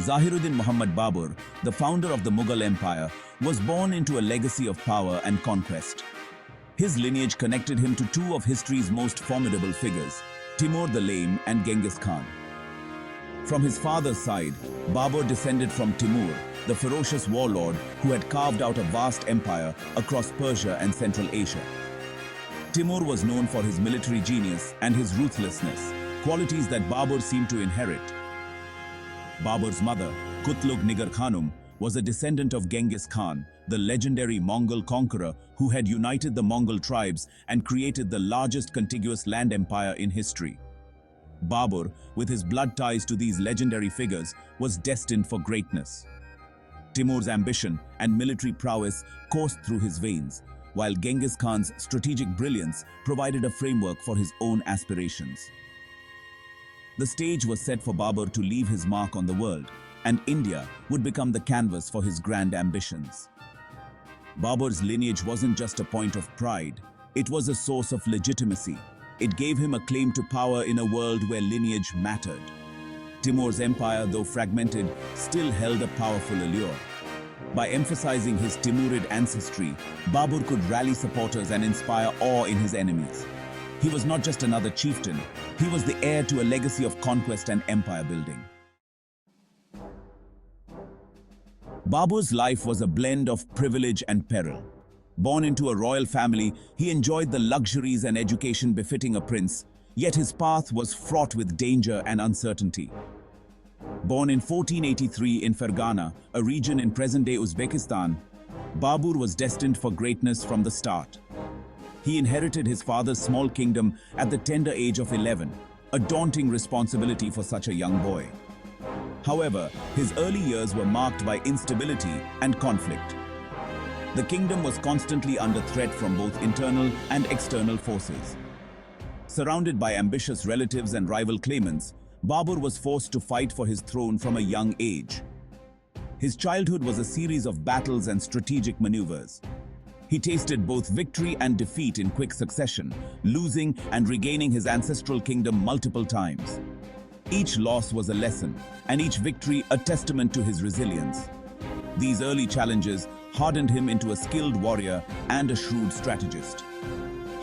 Zahiruddin Muhammad Babur, the founder of the Mughal Empire, was born into a legacy of power and conquest. His lineage connected him to two of history's most formidable figures, Timur the Lame and Genghis Khan. From his father's side, Babur descended from Timur, the ferocious warlord who had carved out a vast empire across Persia and Central Asia. Timur was known for his military genius and his ruthlessness, qualities that Babur seemed to inherit. Babur's mother, Kutlug Nigar Khanum, was a descendant of Genghis Khan, the legendary Mongol conqueror who had united the Mongol tribes and created the largest contiguous land empire in history. Babur, with his blood ties to these legendary figures, was destined for greatness. Timur's ambition and military prowess coursed through his veins, while Genghis Khan's strategic brilliance provided a framework for his own aspirations. The stage was set for Babur to leave his mark on the world, and India would become the canvas for his grand ambitions. Babur's lineage wasn't just a point of pride, it was a source of legitimacy. It gave him a claim to power in a world where lineage mattered. Timur's empire, though fragmented, still held a powerful allure. By emphasizing his Timurid ancestry, Babur could rally supporters and inspire awe in his enemies. He was not just another chieftain, he was the heir to a legacy of conquest and empire building. Babur's life was a blend of privilege and peril. Born into a royal family, he enjoyed the luxuries and education befitting a prince, yet his path was fraught with danger and uncertainty. Born in 1483 in Fergana, a region in present-day Uzbekistan, Babur was destined for greatness from the start. He inherited his father's small kingdom at the tender age of 11, a daunting responsibility for such a young boy. However, his early years were marked by instability and conflict. The kingdom was constantly under threat from both internal and external forces. Surrounded by ambitious relatives and rival claimants, Babur was forced to fight for his throne from a young age. His childhood was a series of battles and strategic maneuvers. He tasted both victory and defeat in quick succession, losing and regaining his ancestral kingdom multiple times. Each loss was a lesson, and each victory a testament to his resilience. These early challenges hardened him into a skilled warrior and a shrewd strategist.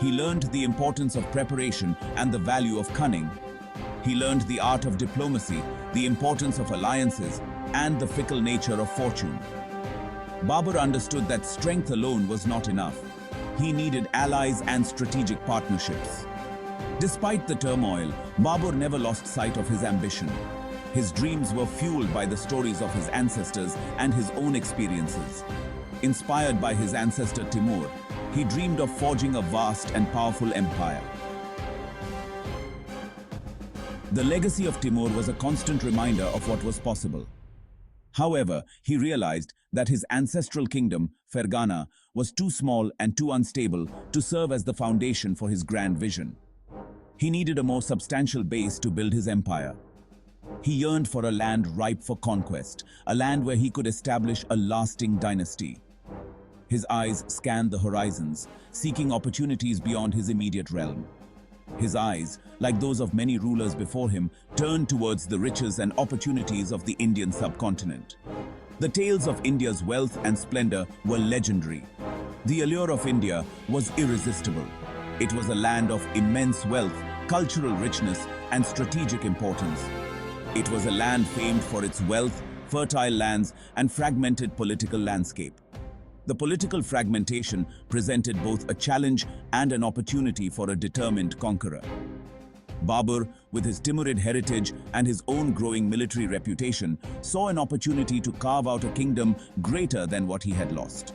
He learned the importance of preparation and the value of cunning. He learned the art of diplomacy, the importance of alliances, and the fickle nature of fortune. Babur understood that strength alone was not enough. He needed allies and strategic partnerships. Despite the turmoil, Babur never lost sight of his ambition. His dreams were fueled by the stories of his ancestors and his own experiences. Inspired by his ancestor Timur, he dreamed of forging a vast and powerful empire. The legacy of Timur was a constant reminder of what was possible. However, he realized that his ancestral kingdom, Fergana, was too small and too unstable to serve as the foundation for his grand vision. He needed a more substantial base to build his empire. He yearned for a land ripe for conquest, a land where he could establish a lasting dynasty. His eyes scanned the horizons, seeking opportunities beyond his immediate realm. His eyes, like those of many rulers before him, turned towards the riches and opportunities of the Indian subcontinent. The tales of India's wealth and splendor were legendary. The allure of India was irresistible. It was a land of immense wealth, cultural richness, and strategic importance. It was a land famed for its wealth, fertile lands, and fragmented political landscape. The political fragmentation presented both a challenge and an opportunity for a determined conqueror. Babur, with his Timurid heritage and his own growing military reputation, saw an opportunity to carve out a kingdom greater than what he had lost.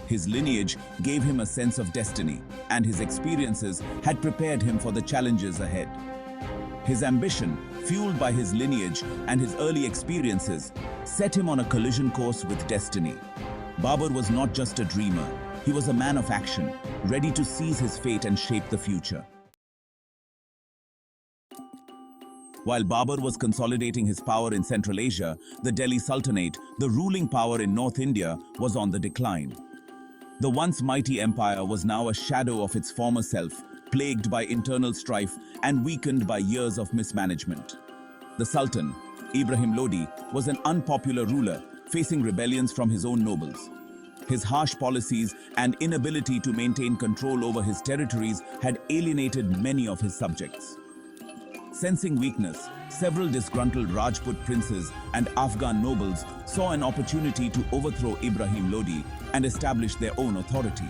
His lineage gave him a sense of destiny, and his experiences had prepared him for the challenges ahead. His ambition, fueled by his lineage and his early experiences, set him on a collision course with destiny. Babur was not just a dreamer, he was a man of action, ready to seize his fate and shape the future. While Babur was consolidating his power in Central Asia, the Delhi Sultanate, the ruling power in North India, was on the decline. The once mighty empire was now a shadow of its former self, plagued by internal strife and weakened by years of mismanagement. The Sultan, Ibrahim Lodi, was an unpopular ruler facing rebellions from his own nobles. His harsh policies and inability to maintain control over his territories had alienated many of his subjects. Sensing weakness, several disgruntled Rajput princes and Afghan nobles saw an opportunity to overthrow Ibrahim Lodi and establish their own authority.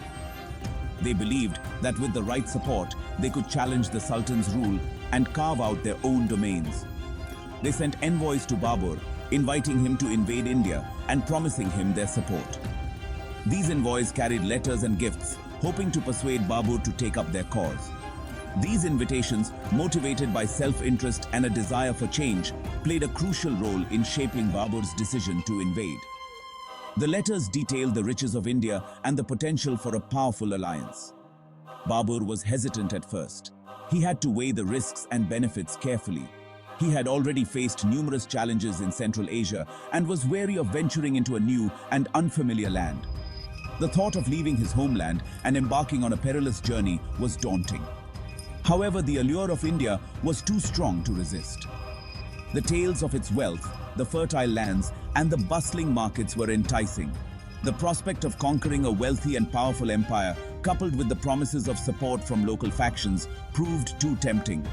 They believed that with the right support, they could challenge the Sultan's rule and carve out their own domains. They sent envoys to Babur, inviting him to invade India and promising him their support. These envoys carried letters and gifts, hoping to persuade Babur to take up their cause. These invitations, motivated by self-interest and a desire for change, played a crucial role in shaping Babur's decision to invade. The letters detailed the riches of India and the potential for a powerful alliance. Babur was hesitant at first. He had to weigh the risks and benefits carefully. He had already faced numerous challenges in Central Asia and was wary of venturing into a new and unfamiliar land. The thought of leaving his homeland and embarking on a perilous journey was daunting. However, the allure of India was too strong to resist. The tales of its wealth, the fertile lands, and the bustling markets were enticing. The prospect of conquering a wealthy and powerful empire, coupled with the promises of support from local factions, proved too tempting.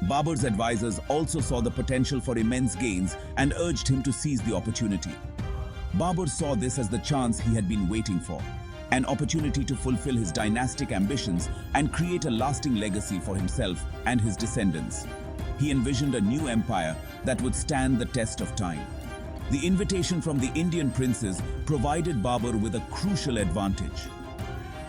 Babur's advisors also saw the potential for immense gains and urged him to seize the opportunity. Babur saw this as the chance he had been waiting for, an opportunity to fulfill his dynastic ambitions and create a lasting legacy for himself and his descendants. He envisioned a new empire that would stand the test of time. The invitation from the Indian princes provided Babur with a crucial advantage.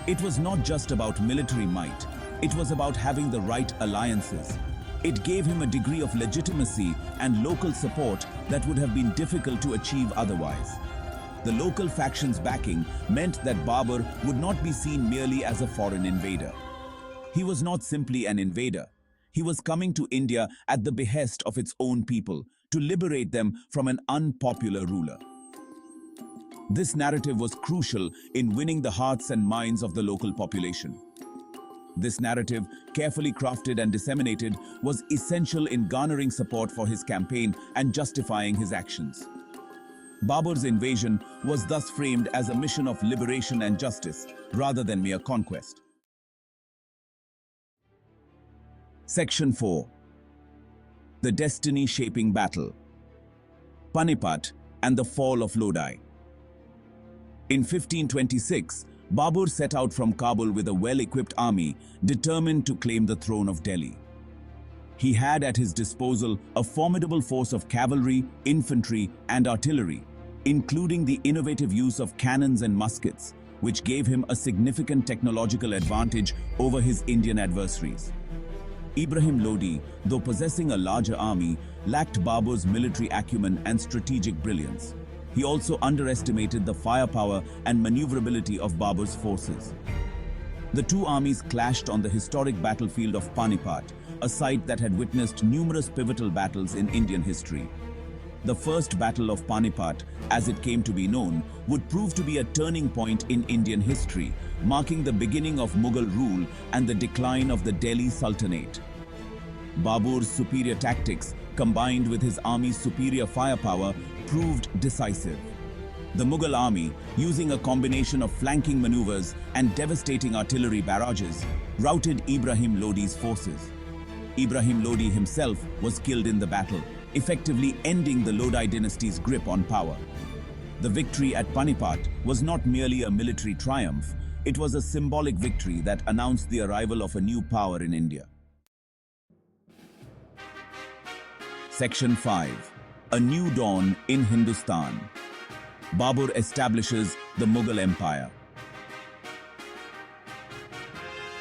It was not just about military might, it was about having the right alliances. It gave him a degree of legitimacy and local support that would have been difficult to achieve otherwise. The local factions' backing meant that Babur would not be seen merely as a foreign invader. He was not simply an invader. He was coming to India at the behest of its own people, to liberate them from an unpopular ruler. This narrative was crucial in winning the hearts and minds of the local population. This narrative, carefully crafted and disseminated, was essential in garnering support for his campaign and justifying his actions. Babur's invasion was thus framed as a mission of liberation and justice, rather than mere conquest. Section 4. The Destiny-Shaping Battle. Panipat and the Fall of Lodi. In 1526, Babur set out from Kabul with a well-equipped army, determined to claim the throne of Delhi. He had at his disposal a formidable force of cavalry, infantry, and artillery, including the innovative use of cannons and muskets, which gave him a significant technological advantage over his Indian adversaries. Ibrahim Lodi, though possessing a larger army, lacked Babur's military acumen and strategic brilliance. He also underestimated the firepower and maneuverability of Babur's forces. The two armies clashed on the historic battlefield of Panipat, a site that had witnessed numerous pivotal battles in Indian history. The First Battle of Panipat, as it came to be known, would prove to be a turning point in Indian history, marking the beginning of Mughal rule and the decline of the Delhi Sultanate. Babur's superior tactics, combined with his army's superior firepower, proved decisive. The Mughal army, using a combination of flanking maneuvers and devastating artillery barrages, routed Ibrahim Lodi's forces. Ibrahim Lodi himself was killed in the battle, effectively ending the Lodi dynasty's grip on power. The victory at Panipat was not merely a military triumph, it was a symbolic victory that announced the arrival of a new power in India. Section 5. A New Dawn in Hindustan. Babur establishes the Mughal Empire.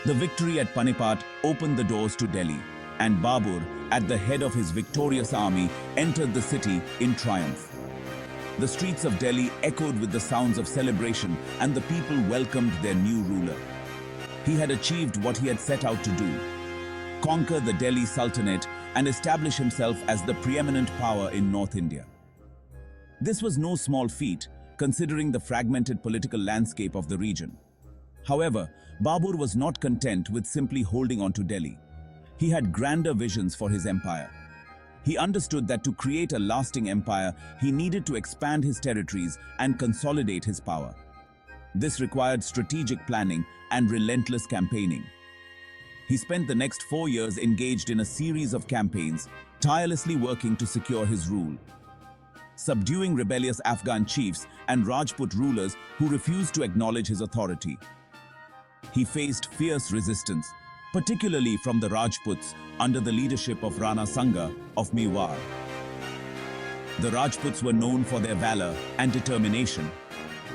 The victory at Panipat opened the doors to Delhi, and Babur, at the head of his victorious army, entered the city in triumph. The streets of Delhi echoed with the sounds of celebration, and the people welcomed their new ruler. He had achieved what he had set out to do: conquer the Delhi Sultanate and establish himself as the preeminent power in North India. This was no small feat, considering the fragmented political landscape of the region. However, Babur was not content with simply holding on to Delhi. He had grander visions for his empire. He understood that to create a lasting empire, he needed to expand his territories and consolidate his power. This required strategic planning and relentless campaigning. He spent the next 4 years engaged in a series of campaigns, tirelessly working to secure his rule. Subduing rebellious Afghan chiefs and Rajput rulers who refused to acknowledge his authority. He faced fierce resistance, particularly from the Rajputs under the leadership of Rana Sanga of Mewar. The Rajputs were known for their valor and determination.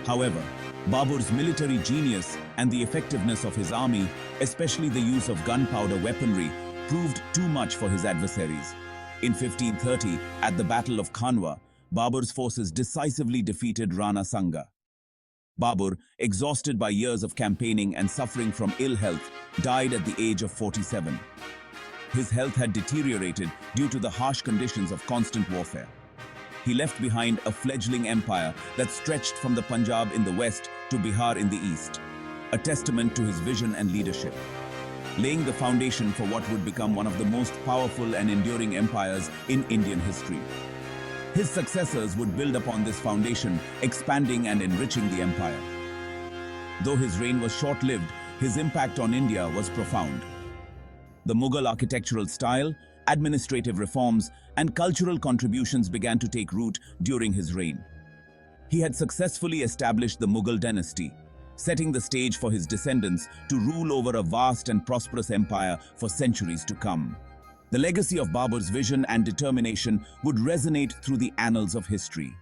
However, Babur's military genius and the effectiveness of his army, especially the use of gunpowder weaponry, proved too much for his adversaries. In 1530, at the Battle of Khanwa, Babur's forces decisively defeated Rana Sanga. Babur, exhausted by years of campaigning and suffering from ill health, died at the age of 47. His health had deteriorated due to the harsh conditions of constant warfare. He left behind a fledgling empire that stretched from the Punjab in the west to Bihar in the east, a testament to his vision and leadership, laying the foundation for what would become one of the most powerful and enduring empires in Indian history. His successors would build upon this foundation, expanding and enriching the empire. Though his reign was short-lived, his impact on India was profound. The Mughal architectural style, administrative reforms, and cultural contributions began to take root during his reign. He had successfully established the Mughal dynasty, setting the stage for his descendants to rule over a vast and prosperous empire for centuries to come. The legacy of Babur's vision and determination would resonate through the annals of history.